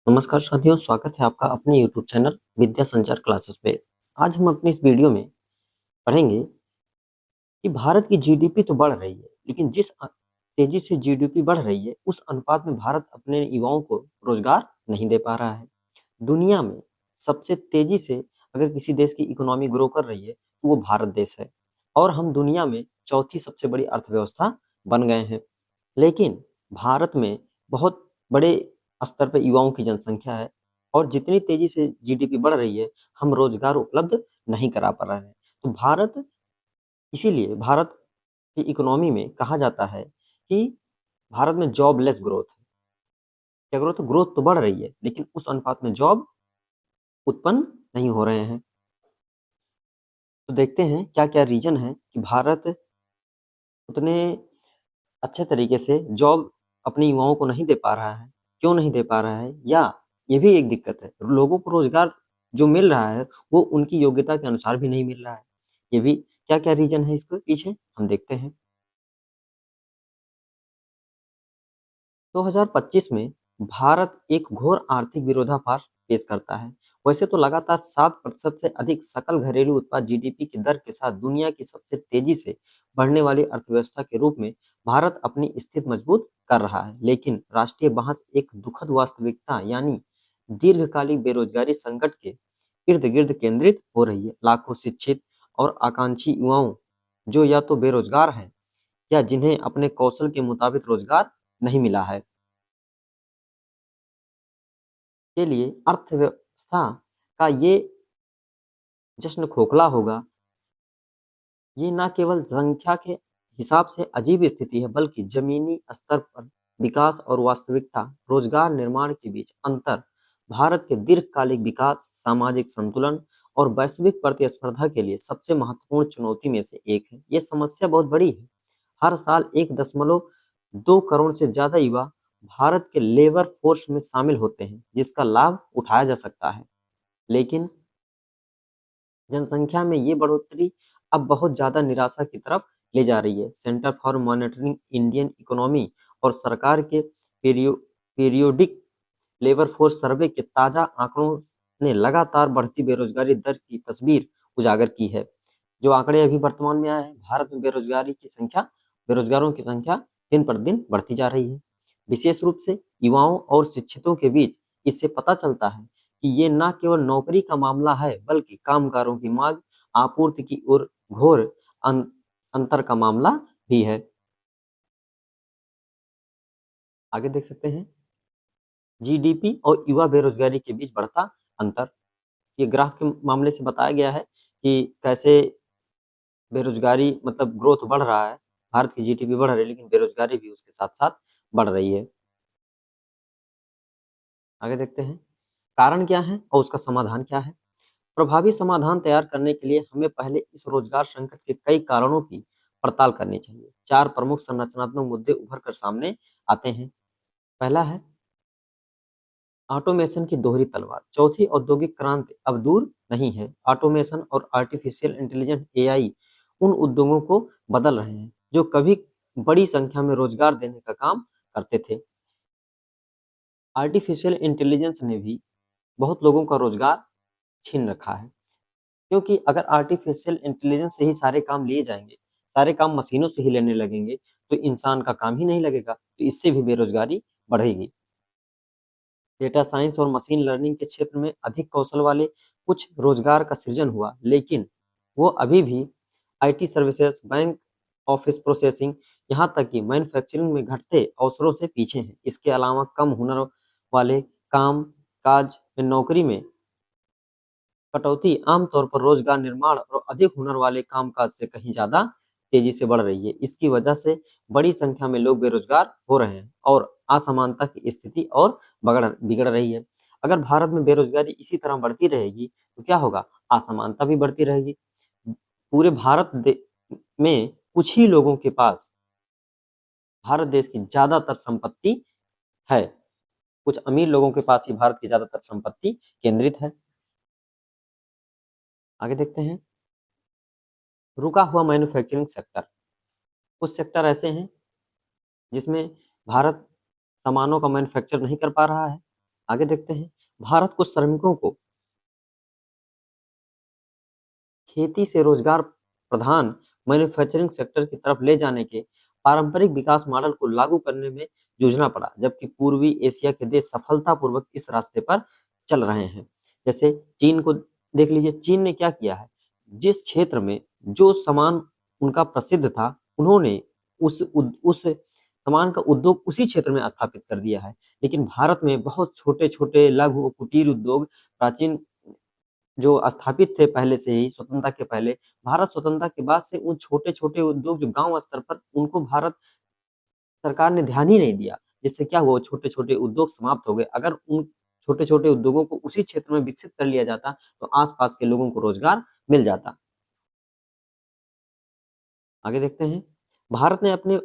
नमस्कार साथियों, स्वागत है आपका अपने यूट्यूब चैनल विद्या संचार क्लासेस पे। आज हम अपनी इस वीडियो में पढ़ेंगे कि भारत की जीडीपी तो बढ़ रही है, लेकिन जिस तेजी से जीडीपी बढ़ रही है, उस अनुपात में भारत अपने युवाओं को रोजगार नहीं दे पा रहा है। दुनिया में सबसे तेजी से अगर किसी देश की इकोनॉमी ग्रो कर रही है, तो वो भारत देश है और हम दुनिया में चौथी सबसे बड़ी अर्थव्यवस्था बन गए हैं। लेकिन भारत में बहुत बड़े स्तर पे युवाओं की जनसंख्या है और जितनी तेजी से जीडीपी बढ़ रही है, हम रोजगार उपलब्ध नहीं करा पा रहे हैं। तो इसीलिए भारत की इकोनॉमी में कहा जाता है कि भारत में जॉबलेस ग्रोथ है। क्या ग्रोथ? ग्रोथ तो बढ़ रही है, लेकिन उस अनुपात में जॉब उत्पन्न नहीं हो रहे हैं। तो देखते हैं क्या-क्या रीज़न है कि भारत उतने अच्छे तरीके से जॉब अपने युवाओं को नहीं दे पा रहा है। क्यों नहीं दे पा रहा है? या ये भी एक दिक्कत है, लोगों को रोज़गार जो मिल रहा है, वो उनकी योग्यता के अनुसार भी नहीं मिल रहा है। ये भी क्या-क्या रीज़न है इसके पीछे? हम देखते हैं। 2025 में भारत एक घोर आर्थिक विरोधाभास पेश करता है। वैसे तो लगातार 7% से अधिक सकल घरेलू उत्पाद जीडीपी की दर के साथ दुनिया की सबसे तेजी से बढ़ने वाली अर्थव्यवस्था के रूप में भारत अपनी स्थिति मजबूत कर रहा है। लेकिन राष्ट्रीय बहस एक दुखद वास्तविकता यानी दीर्घकालिक बेरोजगारी संकट के इर्द-गिर्द केंद्रित हो रही है। लाखों शिक्षित और आकांक्षी युवाओं जो या तो बेरोजगार हैं या जिन्हें अपने कौशल के मुताबिक रोजगार नहीं मिला है। के लिए अर्थव्यवस्था का ये जश्न खोखला होगा, ये ना केवल संख्या के हिसाब से अजीब स्थिति है, बल्कि जमीनी स्तर पर विकास और वास्तविकता, रोजगार निर्माण के बीच अंतर, भारत के दीर्घकालिक विकास, सामाजिक संतुलन और वैश्विक प्रतिस्पर्धा के लिए सबसे महत्वपूर्ण चुनौती में से एक है। ये समस्या बहुत बड़ी है। हर साल 1.2 करोड़ से ज्यादा युवा भारत के लेबर फोर्स में शामिल होते हैं, जिसका लाभ उठाया जा सकता है। लेकिन जनसंख्या में ये बढ़ोतरी अब बहुत ज़्यादा निराशा की तरफ ले जा रही है। Centre for monitoring Indian economy और सरकार के पीरियोडिक लेबर फोर्स सर्वे के ताज़ा आंकड़ों ने लगातार बढ़ती बेरोजगारी दर की तस्वीर उजागर की है। जो आंकड़े अभी वर्तमान में आए हैं, भारत में बेरोजगारों की संख्या दिन पर दिन बढ़ती जा रही है। विशेष रूप से युवाओं और शिक्षितों के बीच इससे पता चलता है कि ये न केवल नौकरी का मामला है, बल्कि कामगारों की मांग, आपूर्ति की ओर घोर अं अंतर का मामला भी है। आगे देख सकते हैं, जीडीपी और युवा बेरोजगारी के बीच बढ़ता अंतर। ये ग्राफ के मामले से बताया गया है कि कैसे बेरोजगारी मतलब ग्रोथ बढ़ रहा है, भारत की जीडीपी बढ़ रही है, लेकिन बेरोजगारी भी उसके साथ-साथ बढ़ रही है। आगे देखते हैं, कारण क्या है और उसका समाधान क्या है? प्रभावी समाधान तैयार करने के लिए हमें पहले इस रोजगार संकट के कई कारणों की पड़ताल करनी चाहिए। 4 प्रमुख संरचनात्मक मुद्दे उभर कर सामने आते हैं। पहला है ऑटोमेशन की दोहरी तलवार। चौथी औद्योगिक क्रांति अब दूर नहीं है। ऑटोमेशन और आर्टिफिशियल इंटेलिजेंस एआई उन उद्योगों को बदल रहे हैं, जो कभी बड़ी संख्या में रोजगार देने का काम करते थे। आर्टिफिशियल इंटेलिजेंस ने भी बहुत लोगों का रोजगार छीन रखा है। क्योंकि अगर आर्टिफिशियल इंटेलिजेंस से ही सारे काम लिए जाएँगे, सारे काम मशीनों से ही लेने लगेंगे, तो इंसान का काम ही नहीं लगेगा, तो इससे भी बेरोज़गारी बढ़ेगी। डेटा साइंस और मशीन लर्निंग के क्षेत्र में अधिक कौशल वाले कुछ रोज़गार का सृजन हुआ, लेकिन वो अभी भी IT services, bank office processing, यहाँ तक कि मैन्युफैक्चरिंग में घटते अवसरों से पीछे हैं। इसके अलावा कम हुनर वाले काम-काज में नौकरी में कटौती आमतौर पर रोजगार निर्माण और अधिक हुनर वाले कामकाज से कहीं ज़्यादा तेज़ी से बढ़ रही है। इसकी वजह से बड़ी संख्या में लोग बेरोजगार हो रहे हैं और असमानता की स्थिति और बिगड़ रही है। अगर भारत में बेरोजगारी इसी तरह बढ़ती रहेगी, तो क्या होगा? असमानता भी बढ़ती रहेगी। पूरे में कुछ ही लोगों के पास भारत देश की ज़्यादातर संपत्ति है। कुछ अमीर लोगों के पास ही भारत की ज़्यादातर संपत्ति केंद्रित है। आगे देखते हैं, रुका हुआ मैन्युफैक्चरिंग सेक्टर। कुछ सेक्टर ऐसे हैं जिसमें भारत सामानों का मैन्युफैक्चर नहीं कर पा रहा है। आगे देखते हैं, भारत को श्रमिकों को खेती से रोजगार प्रधान मैन्युफैक्चरिंग सेक्टर की तरफ ले जाने के पारंपरिक विकास मॉडल को लागू करने में जूझना पड़ा, जबकि पूर्वी एशिया के देश सफलतापूर्वक इस रास्ते पर चल रहे हैं। जैसे चीन को देख लीजिए, चीन ने क्या किया है, जिस क्षेत्र में जो सामान उनका प्रसिद्ध था, उन्होंने उस सामान का उद्योग उसी क्षेत्र में स्थापित कर दिया है। लेकिन भारत में बहुत छोटे-छोटे लघु और कुटीर उद्योग प्राचीन जो स्थापित थे पहले से ही स्वतंत्रता के पहले, भारत स्वतंत्रता के बाद से उन छोटे-छोटे उद्योग जो गाँव स्तर पर उनको भारत सरकार ने ध्यान ही नहीं दिया, जिससे क्या हुआ, छोटे-छोटे उद्योग समाप्त हो गए। अगर उन छोटे-छोटे उद्योगों को उसी क्षेत्र में विकसित कर लिया जाता, तो आस-पास के लोगों को रोजगार मिल जाता। आगे देखते हैं, भारत ने अपने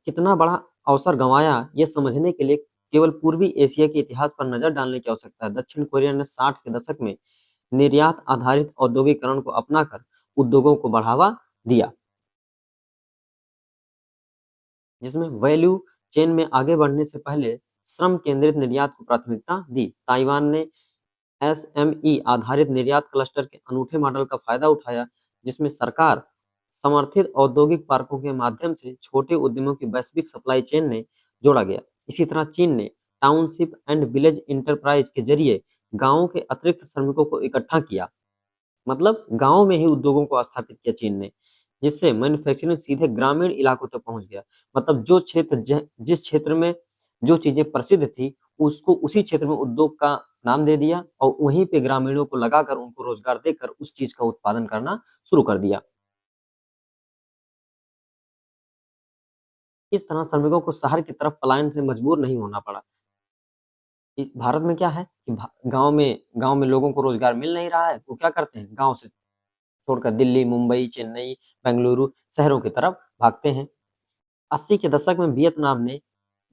कितना बड़ा अवसर गँवाया, ये समझने के लिए केवल पूर्वी एशिया के इतिहास पर नज़र डालने की आवश्यकता है। दक्षिण कोरिया ने 60 के दशक में निर्यात आधारित औद्योगिकरण को अपनाकर उद्योगों को बढ़ावा दिया, जिसमें वैल्यू चेन में आगे बढ़ने से पहले श्रम केंद्रित निर्यात को प्राथमिकता दी। ताइवान ने एसएमई आधारित निर्यात क्लस्टर के अनूठे मॉडल का फायदा उठाया, जिसमें सरकार समर्थित औद्योगिक पार्कों के माध्यम से छोटे उद्यमों की वैश्विक सप्लाई चेन ने जोड़ा गया। इसी तरह चीन ने टाउनशिप एंड विलेज इंटरप्राइज के जरिए गांवों के अतिरिक्त श्रमिकों को इकट्ठा किया, मतलब गाँव में ही उद्योगों को स्थापित किया चीन ने, जिससे मैन्युफैक्चरिंग सीधे ग्रामीण इलाकों तक पहुँच गया। मतलब जो क्षेत्र जिस क्षेत्र में जो चीज़ें प्रसिद्ध थी, उसको उसी क्षेत्र में उद्योग का नाम दे दिया और वहीं पे ग्रामीणों को लगाकर उनको रोजगार देकर उस चीज़ का उत्पादन करना शुरू कर दिया। इस तरह श्रमिकों को शहर की तरफ पलायन से मजबूर नहीं होना पड़ा। इस भारत में क्या है कि भा गाँव में लोगों को रोजगार मिल नहीं रहा है, वो क्या करते हैं, गाँव से छोड़कर दिल्ली, मुंबई, चेन्नई, बेंगलुरु शहरों की तरफ भागते हैं। 80 के दशक में वियतनाम ने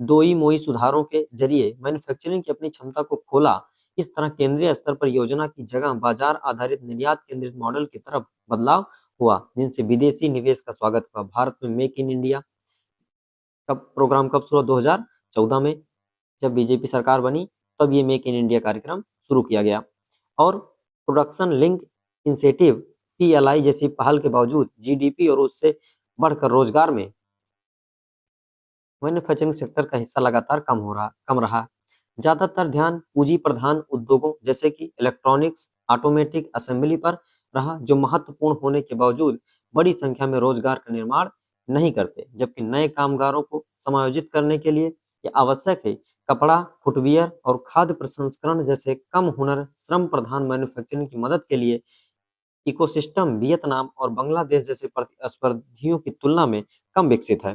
दोई-मोई सुधारों के जरिए मैन्युफैक्चरिंग की अपनी क्षमता को खोला। इस तरह केंद्रीय स्तर पर योजना की जगह बाजार आधारित निर्यात केंद्रित मॉडल की तरफ बदलाव हुआ, जिनसे विदेशी निवेश का स्वागत हुआ। भारत में मेक इन इंडिया कब शुरू हुआ, 2014 में जब बीजेपी सरकार बनी, तब ये मेक इन इंडिया कार्यक्रम शुरू किया गया। और प्रोडक्शन लिंक इंसेटिव पीएलआई जैसी पहल के बावजूद जीडीपी और उससे बढ़कर रोजगार में मैन्युफैक्चरिंग सेक्टर का हिस्सा लगातार कम रहा। ज्यादातर ध्यान पूंजी प्रधान उद्योगों जैसे कि इलेक्ट्रॉनिक्स, ऑटोमेटिक असेंबली पर रहा, जो महत्वपूर्ण होने के बावजूद बड़ी संख्या में रोजगार का निर्माण नहीं करते, जबकि नए कामगारों को समायोजित करने के लिए ये आवश्यक है। कपड़ा, फुटवियर और खाद्य प्रसंस्करण जैसे कम हुनर श्रम प्रधान मैन्युफैक्चरिंग की मदद के लिए इकोसिस्टम वियतनाम और बांग्लादेश जैसे प्रतिस्पर्धियों की तुलना में कम विकसित है।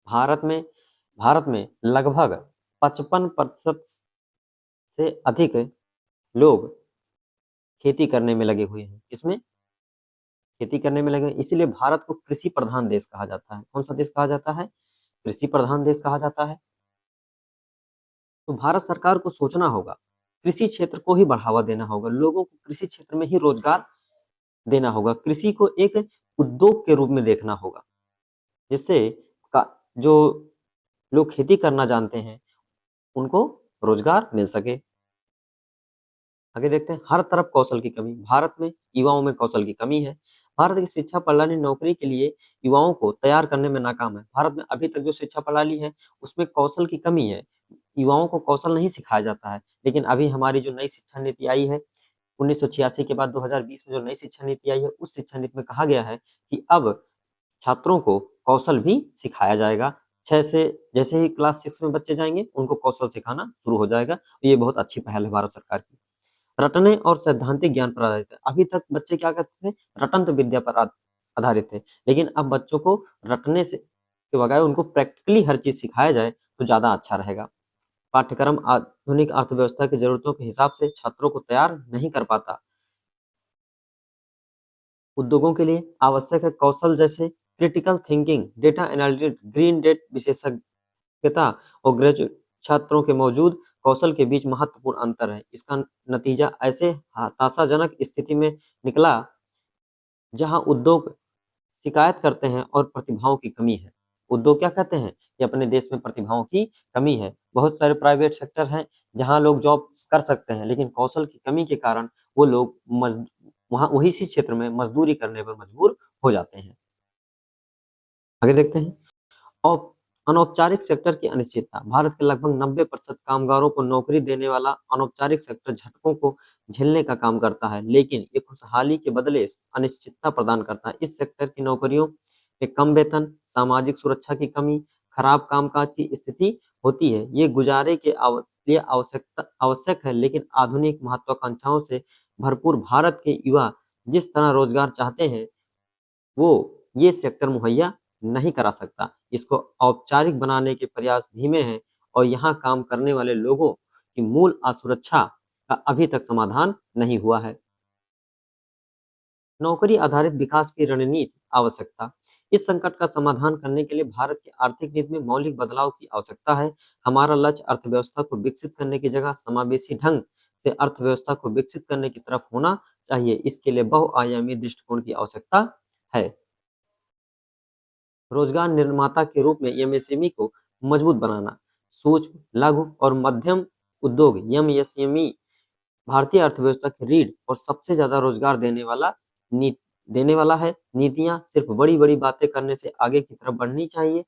भारत में भारत में लगभग 55% से अधिक लोग खेती करने में लगे हुए हैं। इसमें खेती करने में लगे हैं, इसीलिए भारत को कृषि प्रधान देश कहा जाता है। कौन सा देश कहा जाता है? कृषि प्रधान देश कहा जाता है। तो भारत सरकार को सोचना होगा, कृषि क्षेत्र को ही बढ़ावा देना होगा, लोगों को कृषि क्षेत्र में ही रोजगार देना होगा, कृषि को एक उद्योग के रूप में देखना होगा, जिससे का जो लोग खेती करना जानते हैं, उनको रोजगार मिल सके। आगे देखते हैं, हर तरफ कौशल की कमी। भारत में युवाओं में कौशल की कमी है। भारत की शिक्षा प्रणाली नौकरी के लिए युवाओं को तैयार करने में नाकाम है। भारत में अभी तक जो शिक्षा प्रणाली है, उसमें कौशल की कमी है। युवाओं को कौशल नहीं सिखाया जाता है। लेकिन अभी हमारी जो नई शिक्षा नीति आई है, 1986 के बाद 2020 में जो नई शिक्षा नीति आई है, उस शिक्षा नीति में कहा गया है कि अब छात्रों को कौशल भी सिखाया जाएगा। 6 से जैसे ही क्लास 6 में बच्चे जाएँगे, उनको कौशल सिखाना शुरू हो जाएगा। तो ये बहुत अच्छी पहल है भारत सरकार की। रटने और सैद्धांतिक ज्ञान पर आधारित है। अभी तक बच्चे क्या करते थे? रटंत विद्या पर आधारित थे। लेकिन अब बच्चों को रटने से के बजाय उनको प्रैक्टिकली हर चीज़ सिखाया जाए, तो ज़्यादा अच्छा रहेगा। पाठ्यक्रम आधुनिक अर्थव्यवस्था की ज़रूरतों के हिसाब से छात्रों को तैयार नहीं कर पाता। उद्योगों के लिए आवश्यक है कौशल जैसे critical thinking, data analytics, green डेट विशेषज्ञता और ग्रेजुएट छात्रों के मौजूद कौशल के बीच महत्वपूर्ण अंतर है। इसका नतीजा ऐसे हताशाजनक स्थिति में निकला, जहां उद्योग शिकायत करते हैं और प्रतिभाओं की कमी है। उद्योग क्या कहते हैं कि अपने देश में प्रतिभाओं की कमी है। बहुत सारे प्राइवेट सेक्टर हैं जहाँ लोग जॉब कर सकते हैं, लेकिन कौशल की कमी के कारण वो लोग वहाँ वही इसी क्षेत्र में मजदूरी करने पर मजबूर हो जाते हैं। आगे देखते हैं। औ अनौपचारिक सेक्टर की अनिश्चितता। भारत के लगभग 90% कामगारों को नौकरी देने वाला अनौपचारिक सेक्टर झटकों को झेलने का काम करता है, लेकिन ये खुशहाली के बदले अनिश्चितता प्रदान करता है। इस सेक्टर की नौकरियों में कम वेतन, सामाजिक सुरक्षा की कमी, खराब कामकाज की स्थिति होती है। ये गुजारे के लिए आवश्यक है, लेकिन आधुनिक महत्वाकांक्षाओं से भरपूर भारत के युवा जिस तरह रोजगार चाहते हैं, वो ये सेक्टर मुहैया नहीं करा सकता। इसको औपचारिक बनाने के प्रयास धीमे हैं और यहाँ काम करने वाले लोगों की मूल असुरक्षा का अभी तक समाधान नहीं हुआ है। नौकरी आधारित विकास की रणनीति आवश्यकता। इस संकट का समाधान करने के लिए भारत की आर्थिक नीति में मौलिक बदलाव की आवश्यकता है। हमारा लक्ष्य अर्थव्यवस्था को विकसित करने की जगह समावेशी ढंग से अर्थव्यवस्था को विकसित करने की तरफ होना चाहिए। इसके लिए बहुआयामी दृष्टिकोण की आवश्यकता है। रोजगार निर्माता के रूप में एमएसएमई को मजबूत बनाना। सूक्ष्म, लघु और मध्यम उद्योग एमएसएमई भारतीय अर्थव्यवस्था की रीढ़ और सबसे ज्यादा रोजगार देने वाला है। नीतियां सिर्फ बड़ी-बड़ी बातें करने से आगे की तरफ बढ़नी चाहिए।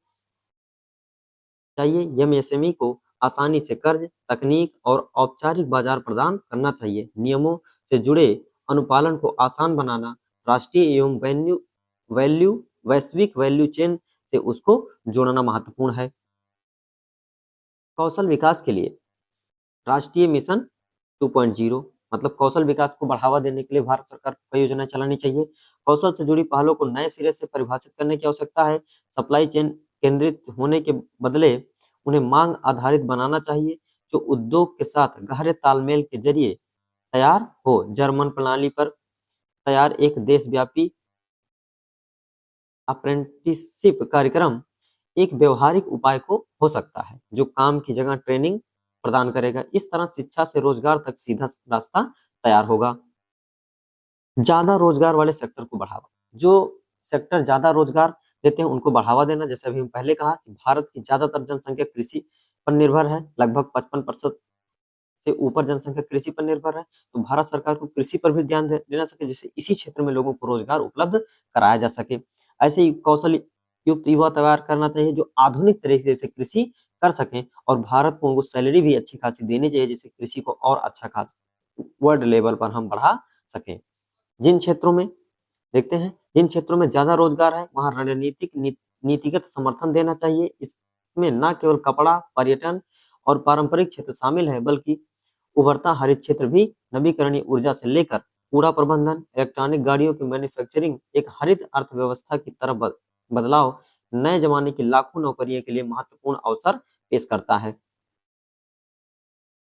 एमएसएमई को आसानी से कर्ज, तकनीक और औपचारिक बाजार प्रदान करना चाहिए। नियमों से जुड़े अनुपालन को आसान बनाना, राष्ट्रीय एवं वैल्यू वैश्विक वैल्यू चेन से उसको जोड़ना महत्वपूर्ण है। कौशल विकास के लिए राष्ट्रीय मिशन 2.0 मतलब कौशल विकास को बढ़ावा देने के लिए भारत सरकार को कई योजनाएं चलानी चाहिए। कौशल से जुड़ी पहलों को नए सिरे से परिभाषित करने की आवश्यकता है। सप्लाई चेन केंद्रित होने के बदले उन्हें मांग आधारित बनाना चाहिए, जो उद्योग के साथ गहरे तालमेल के जरिए तैयार हो। जर्मन प्रणाली पर तैयार एक देशव्यापी अप्रेंटिसशिप कार्यक्रम एक व्यवहारिक उपाय को हो सकता है, जो काम की जगह ट्रेनिंग प्रदान करेगा। इस तरह शिक्षा से रोजगार तक सीधा रास्ता तैयार होगा। ज्यादा रोजगार वाले सेक्टर को बढ़ावा। जो सेक्टर ज्यादा रोजगार देते हैं उनको बढ़ावा देना। जैसे अभी हम पहले कहा कि भारत की ज्यादातर जनसंख्या कृषि पर निर्भर है, लगभग 55% से ऊपर जनसंख्या कृषि पर निर्भर है। तो भारत सरकार को कृषि पर भी ध्यान देना सके, जिससे इसी क्षेत्र में लोगों को रोजगार उपलब्ध कराया जा सके। ऐसे ही कौशल युक्त युवा तैयार करना चाहिए जो आधुनिक तरीके से कृषि कर सकें, और भारत को उनको सैलरी भी अच्छी खासी देनी चाहिए, जिससे कृषि को और अच्छा खासा वर्ल्ड लेवल पर हम बढ़ा सकें। जिन क्षेत्रों में देखते हैं, जिन क्षेत्रों में ज्यादा रोजगार है वहां रणनीतिक नीतिगत समर्थन देना चाहिए। इसमें न केवल कपड़ा, पर्यटन और पारंपरिक क्षेत्र शामिल है, बल्कि उभरता हरित क्षेत्र भी। नवीकरणीय ऊर्जा से लेकर कूड़ा प्रबंधन, इलेक्ट्रॉनिक गाड़ियों की मैन्युफैक्चरिंग एक हरित अर्थव्यवस्था की तरफ बदलाव नए जमाने की लाखों नौकरियों के लिए महत्वपूर्ण अवसर पेश करता है।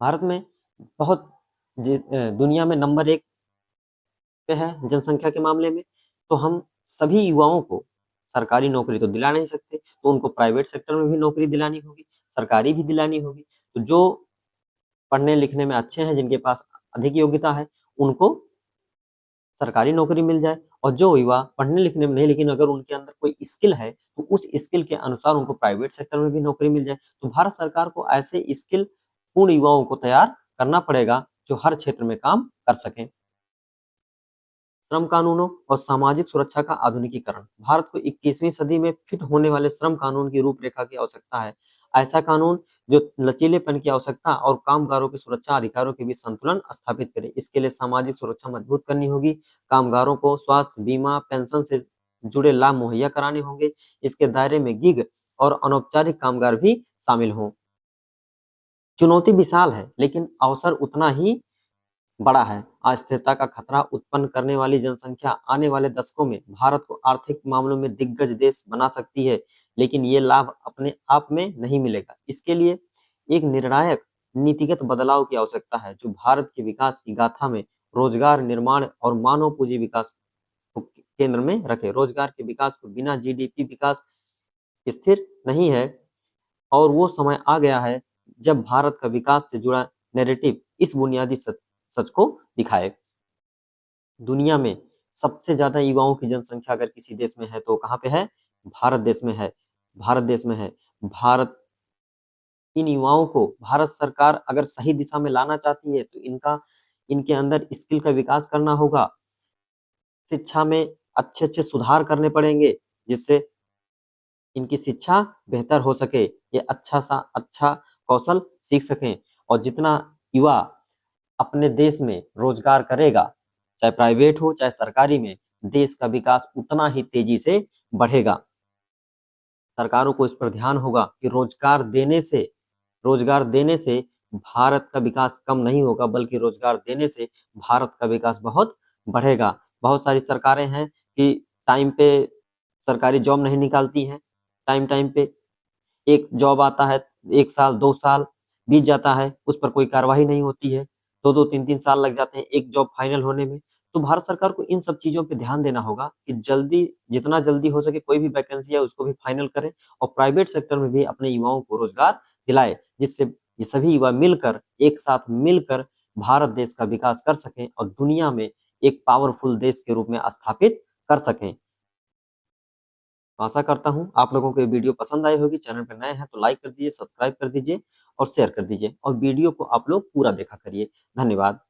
भारत में बहुत दुनिया में नंबर 1 पे है जनसंख्या के मामले में, तो हम सभी युवाओं को सरकारी नौकरी तो दिला नहीं सकते, तो उनको प्राइवेट सेक्टर में भी नौकरी दिलानी होगी, सरकारी भी दिलानी होगी। तो जो पढ़ने लिखने में अच्छे हैं, जिनके पास अधिक योग्यता है, उनको सरकारी नौकरी मिल जाए, और जो युवा पढ़ने लिखने में नहीं, लेकिन अगर उनके अंदर कोई स्किल है, तो उस स्किल के अनुसार उनको प्राइवेट सेक्टर में भी नौकरी मिल जाए। तो भारत सरकार को ऐसे स्किल पूर्ण युवाओं को तैयार करना पड़ेगा, जो हर क्षेत्र में काम कर सकें। श्रम कानूनों और सामाजिक सुरक्षा का आधुनिकीकरण। भारत को 21वीं सदी में फिट होने वाले श्रम कानून की रूपरेखा की आवश्यकता है। ऐसा कानून जो लचीलेपन की आवश्यकता और कामगारों की सुरक्षा अधिकारों के बीच संतुलन स्थापित करे। इसके लिए सामाजिक सुरक्षा मजबूत करनी होगी। कामगारों को स्वास्थ्य बीमा, पेंशन से जुड़े लाभ मुहैया कराने होंगे। इसके दायरे में गिग और अनौपचारिक कामगार भी शामिल हों। चुनौती विशाल है, लेकिन अवसर उतना ही बड़ा है। अस्थिरता का खतरा उत्पन्न करने वाली जनसंख्या आने वाले दशकों में भारत को आर्थिक मामलों में दिग्गज देश बना सकती है, लेकिन ये लाभ अपने आप में नहीं मिलेगा। इसके लिए एक निर्णायक नीतिगत बदलाव की आवश्यकता है, जो भारत के विकास की गाथा में रोजगार निर्माण और मानव पूंजी विकास को केंद्र में रखे। रोजगार के विकास को बिना जीडीपी विकास स्थिर नहीं है, और वो समय आ गया है जब भारत का विकास से जुड़ा नैरेटिव इस बुनियादी सच को दिखाए। दुनिया में सबसे ज्यादा युवाओं की जनसंख्या अगर किसी देश में है तो कहाँ पे है? भारत देश में है। भारत देश में है। भारत इन युवाओं को, भारत सरकार अगर सही दिशा में लाना चाहती है तो इनके अंदर स्किल का विकास करना होगा। शिक्षा में अच्छे-अच्छे सुधार करने पड़ेंगे, जिससे इनकी शिक्षा बेहतर हो सके, ये अच्छा कौशल सीख सकें। और जितना युवा अपने देश में रोजगार करेगा, चाहे प्राइवेट हो चाहे सरकारी में, देश का विकास उतना ही तेजी से बढ़ेगा। सरकारों को इस पर ध्यान होगा कि रोजगार देने से भारत का विकास कम नहीं होगा, बल्कि रोजगार देने से भारत का विकास बहुत बढ़ेगा। बहुत सारी सरकारें हैं कि टाइम पे सरकारी जॉब नहीं निकालती हैं, टाइम पे एक जॉब आता है, 1 साल 2 साल बीत जाता है, उस पर कोई कार्रवाई नहीं होती है, 2-2 3-3 साल लग जाते हैं एक जॉब फाइनल होने में। तो भारत सरकार को इन सब चीज़ों पे ध्यान देना होगा कि जितना जल्दी हो सके कोई भी वैकेंसी है उसको भी फाइनल करें, और प्राइवेट सेक्टर में भी अपने युवाओं को रोजगार दिलाए, जिससे ये सभी युवा मिलकर, एक साथ मिलकर भारत देश का विकास कर सकें और दुनिया में एक पावरफुल देश के रूप में स्थापित कर सकें। आशा करता हूँ आप लोगों को ये वीडियो पसंद आई होगी। चैनल पे नए हैं तो लाइक कर दीजिए, सब्सक्राइब कर दीजिए और शेयर कर दीजिए, और वीडियो को आप लोग पूरा देखा करिए। धन्यवाद।